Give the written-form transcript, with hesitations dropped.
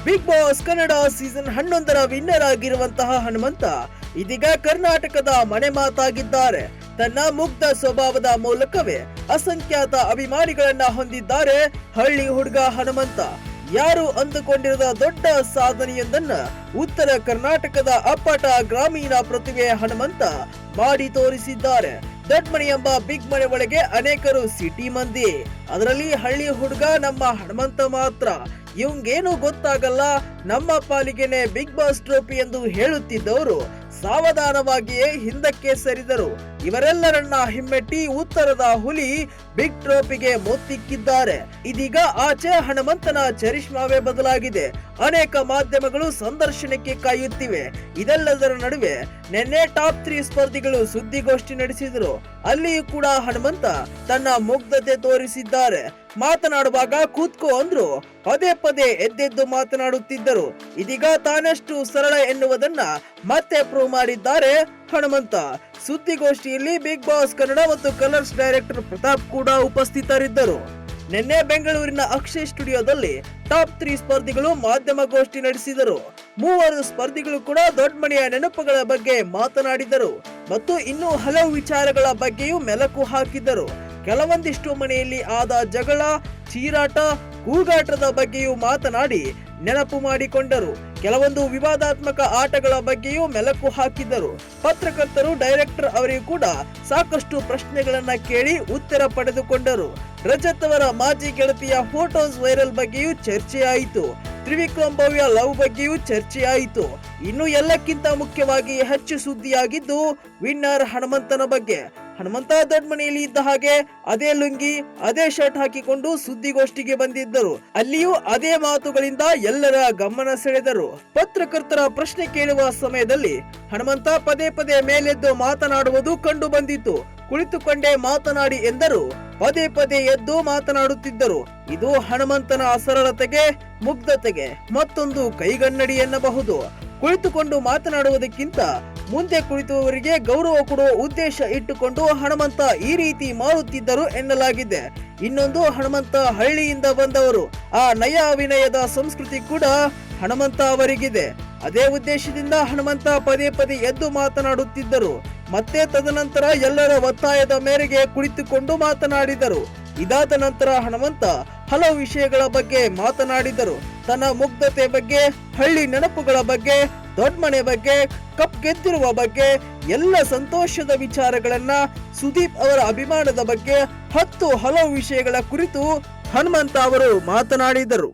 Big Boss Kannada season 11ರ winner ಆಗಿರುವಂತಹ ಹನುಮಂತ ಇದೀಗ ಕರ್ನಾಟಕದ ಮನೆ ಮಾತಾಗಿದ್ದಾರೆ. ತನ್ನ ಮುಗ್ಧ ಸ್ವಭಾವದ ಮೂಲಕವೇ ಅಸಂಖ್ಯಾತ ಅಭಿಮಾನಿಗಳನ್ನ ಹೊಂದಿದ್ದಾರೆ ಹಳ್ಳಿ ಹುಡುಗ ಹನುಮಂತ. ಯಾರು ಅಂದುಕೊಂಡಿರದ ದೊಡ್ಡ ಸಾಧನೆಯೊಂದನ್ನ ಉತ್ತರ ಕರ್ನಾಟಕದ ಅಪ್ಪಟ ಗ್ರಾಮೀಣ ಪ್ರತಿಭೆ ಹನುಮಂತ ಮಾಡಿ ತೋರಿಸಿದ್ದಾರೆ. ದೊಡ್ಡ ಮನೆ ಎಂಬ ಬಿಗ್ ಮನೆ ಒಳಗೆ ಅನೇಕರು ಸಿಟಿ ಮಂದಿ, ಅದರಲ್ಲಿ ಹಳ್ಳಿ ಹುಡುಗ ನಮ್ಮ ಹನುಮಂತ ಮಾತ್ರ. ಇವಂಗೇನು ಗೊತ್ತಾಗಲ್ಲ, ನಮ್ಮ ಪಾಲಿಗೆನೆ ಬಿಗ್ ಬಾಸ್ ಟ್ರೋಫಿ ಎಂದು ಹೇಳುತ್ತಿದ್ದವರು ಸಾವಧಾನವಾಗಿಯೇ ಹಿಂದಕ್ಕೆ ಸರಿದರು. ಇವರೆಲ್ಲರನ್ನ ಹಿಮ್ಮೆಟ್ಟಿ ಉತ್ತರದ ಹುಲಿ ಬಿಗ್ ಟ್ರೋಫಿಗೆ ಮೊತ್ತಿಕ್ಕಿದ್ದಾರೆ. ಇದೀಗ ಆಚೆ ಹನುಮಂತನ ಚರಿಷ್ಮಾವೇ ಬದಲಾಗಿದೆ. ಅನೇಕ ಮಾಧ್ಯಮಗಳು ಸಂದರ್ಶನಕ್ಕೆ ಕಾಯುತ್ತಿವೆ. ಇದೆಲ್ಲದರ ನಡುವೆ ನಿನ್ನೆ ಟಾಪ್ 3 ಸ್ಪರ್ಧಿಗಳು ಸುದ್ದಿಗೋಷ್ಠಿ ನಡೆಸಿದರು. ಅಲ್ಲಿಯೂ ಕೂಡ ಹನುಮಂತ ತನ್ನ ಮುಗ್ಧತೆ ತೋರಿಸಿದ್ದಾರೆ. ಮಾತನಾಡುವಾಗ ಕೂತ್ಕೋ ಅಂದ್ರು ಪದೇ ಪದೇ ಎದ್ದೆದ್ದು ಮಾತನಾಡುತ್ತಿದ್ದರು. ಇದೀಗ ತಾನೆಷ್ಟು ಸರಳ ಎನ್ನುವುದನ್ನ ಮತ್ತೆ ಪ್ರೂವ್ ಮಾಡಿದ್ದಾರೆ ಹನುಮಂತ. ಸುದ್ದಿಗೋಷ್ಠಿಯಲ್ಲಿ ಬಿಗ್ ಬಾಸ್ ಕನ್ನಡ ಮತ್ತು ಕಲರ್ಸ್ ಡೈರೆಕ್ಟರ್ ಪ್ರತಾಪ್ ಕೂಡ ಉಪಸ್ಥಿತರಿದ್ದರು. ನಿನ್ನೆ ಬೆಂಗಳೂರಿನ ಅಕ್ಷಯ್ ಸ್ಟುಡಿಯೋದಲ್ಲಿ ಟಾಪ್ 3 ಸ್ಪರ್ಧಿಗಳು ಮಾಧ್ಯಮಗೋಷ್ಠಿ ನಡೆಸಿದರು. 3 ಸ್ಪರ್ಧಿಗಳು ಕೂಡ ದೊಡ್ಡ ಮನೆಯ ನೆನಪುಗಳ ಬಗ್ಗೆ ಮಾತನಾಡಿದರು ಮತ್ತು ಇನ್ನೂ ಹಲವು ವಿಚಾರಗಳ ಬಗ್ಗೆಯೂ ಮೆಲುಕು ಹಾಕಿದರು. ಕೆಲವೊಂದಿಷ್ಟು ಮನೆಯಲ್ಲಿ ಆದ ಜಗಳ, ಚೀರಾಟ, ಕೂಗಾಟದ ಬಗ್ಗೆಯೂ ಮಾತನಾಡಿ ನೆನಪು ಮಾಡಿಕೊಂಡರು. ಕೆಲವೊಂದು ವಿವಾದಾತ್ಮಕ ಆಟಗಳ ಬಗ್ಗೆಯೂ ಮೆಲುಕು ಹಾಕಿದ್ದರು. ಪತ್ರಕರ್ತರು, ಡೈರೆಕ್ಟರ್ ಅವರಿಗೂ ಕೂಡ ಸಾಕಷ್ಟು ಪ್ರಶ್ನೆಗಳನ್ನ ಕೇಳಿ ಉತ್ತರ ಪಡೆದುಕೊಂಡರು. ರಜತ್ ಅವರ ಮಾಜಿ ಗೆಳತಿಯ ಫೋಟೋಸ್ ವೈರಲ್ ಬಗ್ಗೆಯೂ ಚರ್ಚೆಯಾಯಿತು. ತ್ರಿವಿಕ್ರಮ್ ಭವ್ಯ ಲವ್ ಬಗ್ಗೆಯೂ ಚರ್ಚೆಯಾಯಿತು. ಇನ್ನು ಎಲ್ಲಕ್ಕಿಂತ ಮುಖ್ಯವಾಗಿ ಹೆಚ್ಚು ಸುದ್ದಿಯಾಗಿದ್ದು ವಿನ್ನರ್ ಹನುಮಂತನ ಬಗ್ಗೆ. ಹನುಮಂತ ದೊಡ್ಡ ಮನೆಯಲ್ಲಿ ಇದ್ದ ಹಾಗೆ ಅದೇ ಲುಂಗಿ, ಅದೇ ಶರ್ಟ್ ಹಾಕಿಕೊಂಡು ಸುದ್ದಿಗೋಷ್ಠಿಗೆ ಬಂದಿದ್ದರು. ಅಲ್ಲಿಯೂ ಅದೇ ಮಾತುಗಳಿಂದ ಎಲ್ಲರ ಗಮನ ಸೆಳೆದರು. ಪತ್ರಕರ್ತರ ಪ್ರಶ್ನೆ ಕೇಳುವ ಸಮಯದಲ್ಲಿ ಹನುಮಂತ ಪದೇ ಪದೇ ಮೇಲೆದ್ದು ಮಾತನಾಡುವುದು ಕಂಡು ಬಂದಿತ್ತು. ಕುಳಿತುಕೊಂಡೇ ಮಾತನಾಡಿ ಎಂದರು ಪದೇ ಪದೇ ಎದ್ದು ಮಾತನಾಡುತ್ತಿದ್ದರು. ಇದು ಹನುಮಂತನ ಸರಳತೆಗೆ, ಮುಗ್ಧತೆಗೆ ಮತ್ತೊಂದು ಕೈಗನ್ನಡಿ ಎನ್ನಬಹುದು. ಕುಳಿತುಕೊಂಡು ಮಾತನಾಡುವುದಕ್ಕಿಂತ ಮುಂದೆ ಕುಳಿತುವವರಿಗೆ ಗೌರವ ಕೊಡುವ ಉದ್ದೇಶ ಇಟ್ಟುಕೊಂಡು ಹನುಮಂತ ಈ ರೀತಿ ಮಾಡುತ್ತಿದ್ದರು ಎನ್ನಲಾಗಿದೆ. ಇನ್ನೊಂದು, ಹನುಮಂತ ಹಳ್ಳಿಯಿಂದ ಬಂದವರು. ಆ ನಯ ವಿನಯದ ಸಂಸ್ಕೃತಿ ಕೂಡ ಹನುಮಂತ ಅವರಿಗಿದೆ. ಅದೇ ಉದ್ದೇಶದಿಂದ ಹನುಮಂತ ಪದೇ ಪದೇ ಎದ್ದು ಮಾತನಾಡುತ್ತಿದ್ದರು. ಮತ್ತೆ ತದನಂತರ ಎಲ್ಲರ ಒತ್ತಾಯದ ಮೇರೆಗೆ ಕುಳಿತುಕೊಂಡು ಮಾತನಾಡಿದರು. ಇದಾದ ನಂತರ ಹನುಮಂತ ಹಲವು ವಿಷಯಗಳ ಬಗ್ಗೆ ಮಾತನಾಡಿದರು. ತನ್ನ ಮುಗ್ಧತೆ ಬಗ್ಗೆ, ಹಳ್ಳಿ ನೆನಪುಗಳ ಬಗ್ಗೆ, ದೊಡ್ಡ ಮನೆ ಬಗ್ಗೆ, ಕಪ್ ಗೆದ್ದಿರುವ ಬಗ್ಗೆ, ಎಲ್ಲ ಸಂತೋಷದ ವಿಚಾರಗಳನ್ನ, ಸುದೀಪ್ ಅವರ ಅಭಿಮಾನದ ಬಗ್ಗೆ, ಹಲವು ವಿಷಯಗಳ ಕುರಿತು ಹನುಮಂತ ಅವರು ಮಾತನಾಡಿದರು.